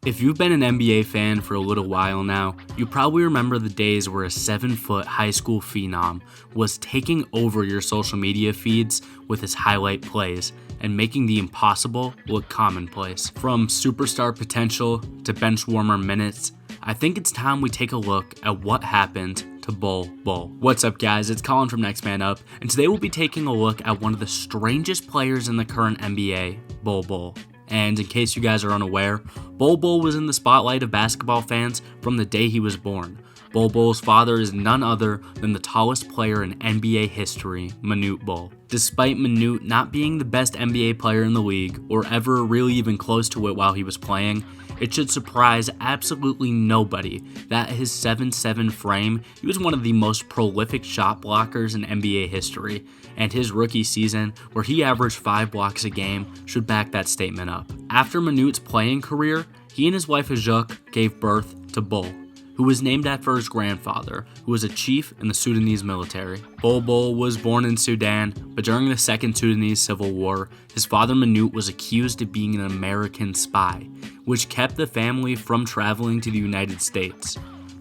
If you've been an NBA fan for a little while now, you probably remember the days where a 7-foot high school phenom was taking over your social media feeds with his highlight plays and making the impossible look commonplace. From superstar potential to bench warmer minutes, I think it's time we take a look at what happened to Bol Bol. What's up, guys? It's Colin from Next Man Up, and today we'll be taking a look at one of the strangest players in the current NBA, Bol Bol. And in case you guys are unaware, Bol Bol was in the spotlight of basketball fans from the day he was born. Bol Bol's father is none other than the tallest player in NBA history, Manute Bol. Despite Manute not being the best NBA player in the league, or ever really even close to it while he was playing, it should surprise absolutely nobody that his 7'7" frame, he was one of the most prolific shot blockers in NBA history, and his rookie season, where he averaged 5 blocks a game, should back that statement up. After Manute's playing career, he and his wife Ajuk gave birth to Bol, who was named after his grandfather, who was a chief in the Sudanese military. Bol Bol was born in Sudan, but during the Second Sudanese Civil War, his father Manute was accused of being an American spy, which kept the family from traveling to the United States.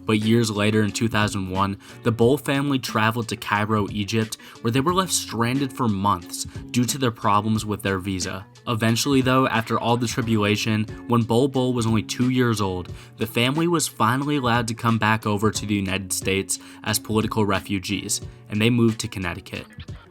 But years later, in 2001, the Bol family traveled to Cairo, Egypt, where they were left stranded for months due to their problems with their visa. Eventually, though, after all the tribulation, when Bol Bol was only 2 years old, the family was finally allowed to come back over to the United States as political refugees, and they moved to Connecticut.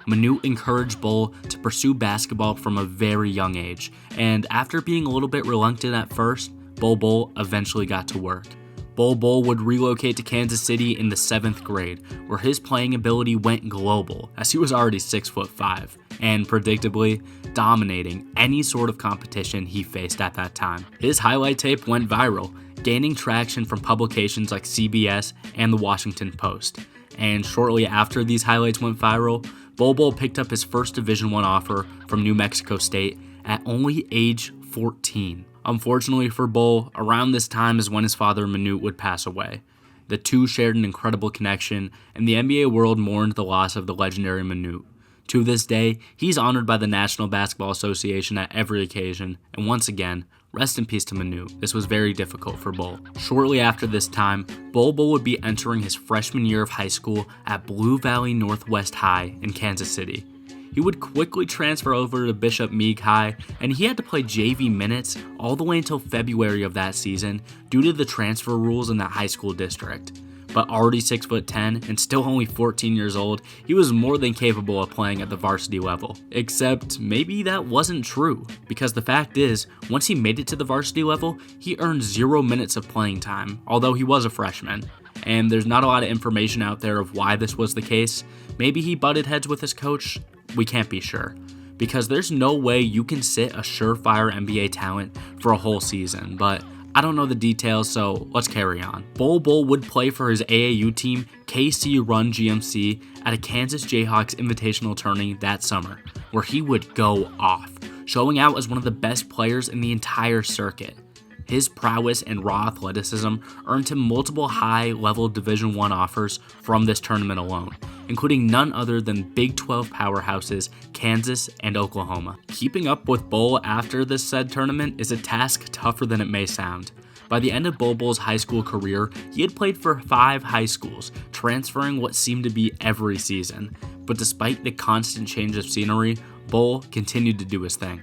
Manute encouraged Bol to pursue basketball from a very young age, and after being a little bit reluctant at first, Bol Bol eventually got to work. Bol Bol would relocate to Kansas City in the 7th grade, where his playing ability went global, as he was already 6'5", and predictably dominating any sort of competition he faced at that time. His highlight tape went viral, gaining traction from publications like CBS and the Washington Post. And shortly after these highlights went viral, Bol Bol picked up his first Division I offer from New Mexico State at only age 14. Unfortunately for Bol, around this time is when his father Manute would pass away. The two shared an incredible connection, and the NBA world mourned the loss of the legendary Manute. To this day, he's honored by the National Basketball Association at every occasion, and once again, rest in peace to Manute. This was very difficult for Bol. Shortly after this time, Bol Bol would be entering his freshman year of high school at Blue Valley Northwest High in Kansas City. He would quickly transfer over to Bishop Meade High, and he had to play JV minutes all the way until February of that season due to the transfer rules in that high school district. But already 6'10" and still only 14 years old, he was more than capable of playing at the varsity level. Except maybe that wasn't true, because the fact is, once he made it to the varsity level, he earned 0 minutes of playing time, although he was a freshman. And there's not a lot of information out there of why this was the case. Maybe he butted heads with his coach. We can't be sure, because there's no way you can sit a surefire NBA talent for a whole season, but I don't know the details, so let's carry on. Bol Bol would play for his AAU team, KC Run GMC, at a Kansas Jayhawks invitational tourney that summer, where he would go off, showing out as one of the best players in the entire circuit. His prowess and raw athleticism earned him multiple high-level Division I offers from this tournament alone, including none other than Big 12 powerhouses Kansas and Oklahoma. Keeping up with Bol after this said tournament is a task tougher than it may sound. By the end of Bol Bol's high school career, he had played for 5 high schools, transferring what seemed to be every season. But despite the constant change of scenery, Bol continued to do his thing.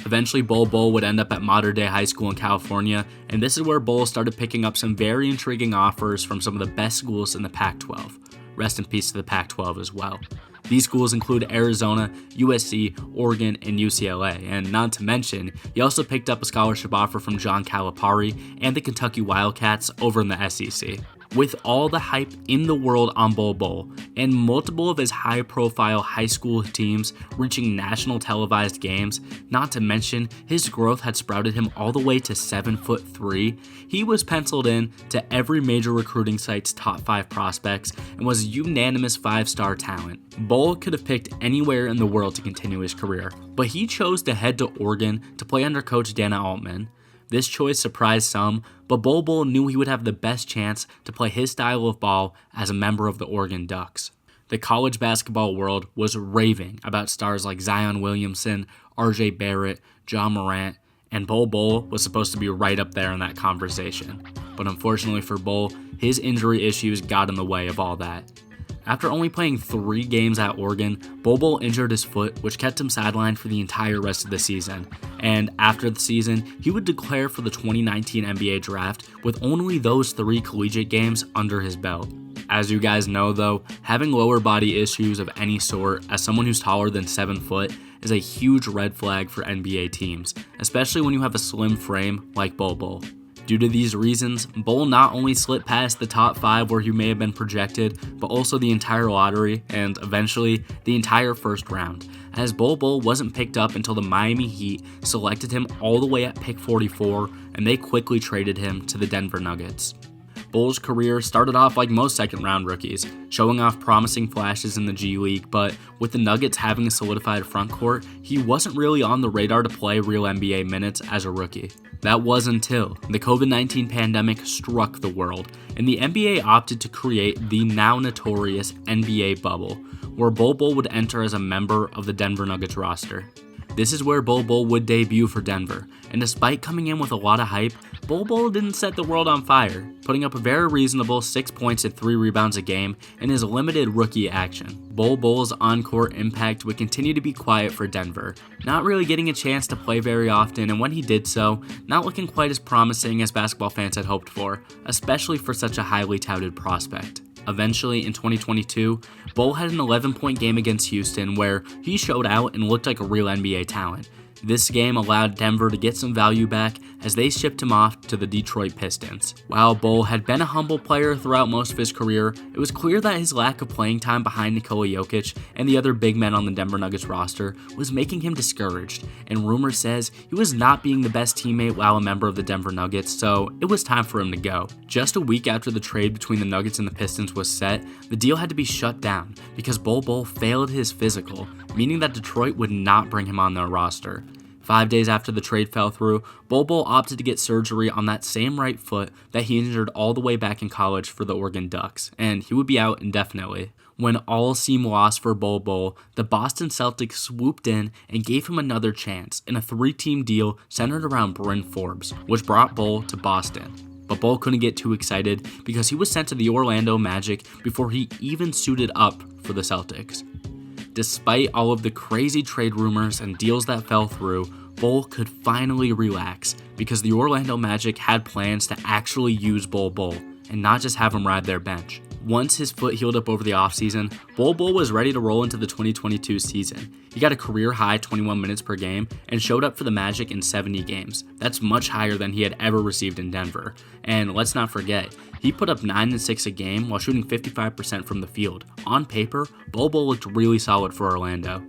Eventually, Bol Bol would end up at Mater Dei High School in California, and this is where Bol started picking up some very intriguing offers from some of the best schools in the Pac-12. Rest in peace to the Pac-12 as well. These schools include Arizona, USC, Oregon, and UCLA, and not to mention, he also picked up a scholarship offer from John Calipari and the Kentucky Wildcats over in the SEC. With all the hype in the world on Bol Bol, and multiple of his high-profile high school teams reaching national televised games, not to mention his growth had sprouted him all the way to 7'3", he was penciled in to every major recruiting site's top 5 prospects and was a unanimous 5-star talent. Bol could have picked anywhere in the world to continue his career, but he chose to head to Oregon to play under coach Dana Altman. This choice surprised some, but Bol Bol knew he would have the best chance to play his style of ball as a member of the Oregon Ducks. The college basketball world was raving about stars like Zion Williamson, RJ Barrett, John Morant, and Bol Bol was supposed to be right up there in that conversation. But unfortunately for Bol, his injury issues got in the way of all that. After only playing 3 games at Oregon, Bol Bol injured his foot, which kept him sidelined for the entire rest of the season. And after the season, he would declare for the 2019 NBA draft with only those 3 collegiate games under his belt. As you guys know though, having lower body issues of any sort as someone who's taller than 7 foot is a huge red flag for NBA teams, especially when you have a slim frame like Bol Bol. Due to these reasons, Bol not only slipped past the top 5 where he may have been projected, but also the entire lottery and eventually the entire first round, as Bol Bol wasn't picked up until the Miami Heat selected him all the way at pick 44 and they quickly traded him to the Denver Nuggets. Bol's career started off like most second-round rookies, showing off promising flashes in the G League, but with the Nuggets having a solidified front court, he wasn't really on the radar to play real NBA minutes as a rookie. That was until the COVID-19 pandemic struck the world, and the NBA opted to create the now notorious NBA bubble, where Bol Bol would enter as a member of the Denver Nuggets roster. This is where Bol Bol would debut for Denver, and despite coming in with a lot of hype, Bol Bol didn't set the world on fire, putting up a very reasonable 6 points and 3 rebounds a game in his limited rookie action. Bol Bol's on-court impact would continue to be quiet for Denver, not really getting a chance to play very often, and when he did so, not looking quite as promising as basketball fans had hoped for, especially for such a highly touted prospect. Eventually, in 2022, Bol had an 11-point game against Houston where he showed out and looked like a real NBA talent. This game allowed Denver to get some value back as they shipped him off to the Detroit Pistons. While Bol had been a humble player throughout most of his career, it was clear that his lack of playing time behind Nikola Jokic and the other big men on the Denver Nuggets roster was making him discouraged, and rumor says he was not being the best teammate while a member of the Denver Nuggets, so it was time for him to go. Just a week after the trade between the Nuggets and the Pistons was set, the deal had to be shut down because Bol Bol failed his physical, meaning that Detroit would not bring him on their roster. 5 days after the trade fell through, Bol Bol opted to get surgery on that same right foot that he injured all the way back in college for the Oregon Ducks, and he would be out indefinitely. When all seemed lost for Bol Bol, the Boston Celtics swooped in and gave him another chance in a 3-team deal centered around Bryn Forbes, which brought Bol to Boston. But Bol couldn't get too excited because he was sent to the Orlando Magic before he even suited up for the Celtics. Despite all of the crazy trade rumors and deals that fell through, Bol could finally relax because the Orlando Magic had plans to actually use Bol Bol and not just have him ride their bench. Once his foot healed up over the offseason, Bol Bol was ready to roll into the 2022 season. He got a career-high 21 minutes per game and showed up for the Magic in 70 games. That's much higher than he had ever received in Denver. And let's not forget, he put up 9 and 6 a game while shooting 55% from the field. On paper, Bol Bol looked really solid for Orlando.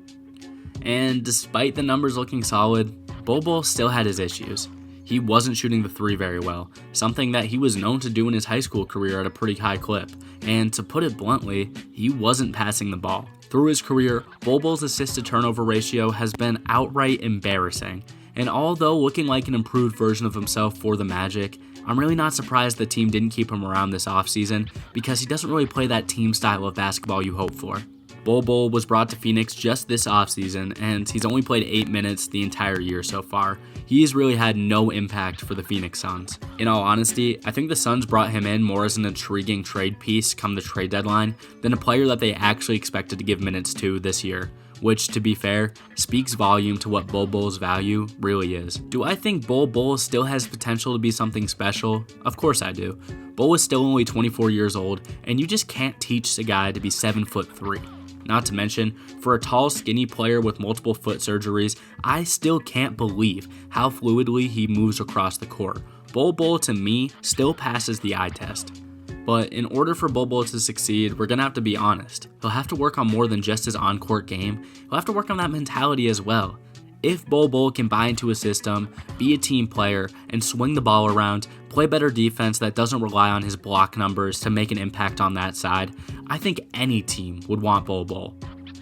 And despite the numbers looking solid, Bol Bol still had his issues. He wasn't shooting the 3 very well, something that he was known to do in his high school career at a pretty high clip. And to put it bluntly, he wasn't passing the ball. Through his career, Bol Bol's assist-to-turnover ratio has been outright embarrassing. And although looking like an improved version of himself for the Magic, I'm really not surprised the team didn't keep him around this offseason because he doesn't really play that team style of basketball you hope for. Bol Bol was brought to Phoenix just this offseason, and he's only played 8 minutes the entire year so far. He's really had no impact for the Phoenix Suns. In all honesty, I think the Suns brought him in more as an intriguing trade piece come the trade deadline than a player that they actually expected to give minutes to this year, which, to be fair, speaks volume to what Bol Bol's value really is. Do I think Bol Bol still has potential to be something special? Of course I do. Bol is still only 24 years old, and you just can't teach a guy to be 7'3". Not to mention, for a tall, skinny player with multiple foot surgeries, I still can't believe how fluidly he moves across the court. Bol Bol, to me, still passes the eye test. But in order for Bol Bol to succeed, we're going to have to be honest. He'll have to work on more than just his on-court game. He'll have to work on that mentality as well. If Bol Bol can buy into a system, be a team player, and swing the ball around, play better defense that doesn't rely on his block numbers to make an impact on that side, I think any team would want Bol Bol.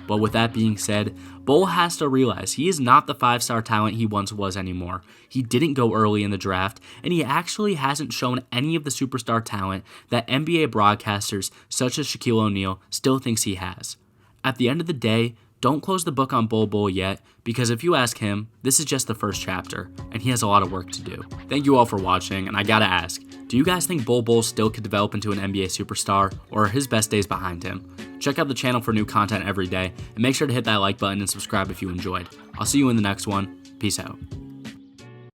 But with that being said, Bol has to realize he is not the 5-star talent he once was anymore. He didn't go early in the draft, and he actually hasn't shown any of the superstar talent that NBA broadcasters such as Shaquille O'Neal still thinks he has. At the end of the day, Don't close the book on Bol Bol yet, because if you ask him, this is just the first chapter, and he has a lot of work to do. Thank you all for watching, and I gotta ask, do you guys think Bol Bol still could develop into an NBA superstar, or are his best days behind him? Check out the channel for new content every day, and make sure to hit that like button and subscribe if you enjoyed. I'll see you in the next one. Peace out.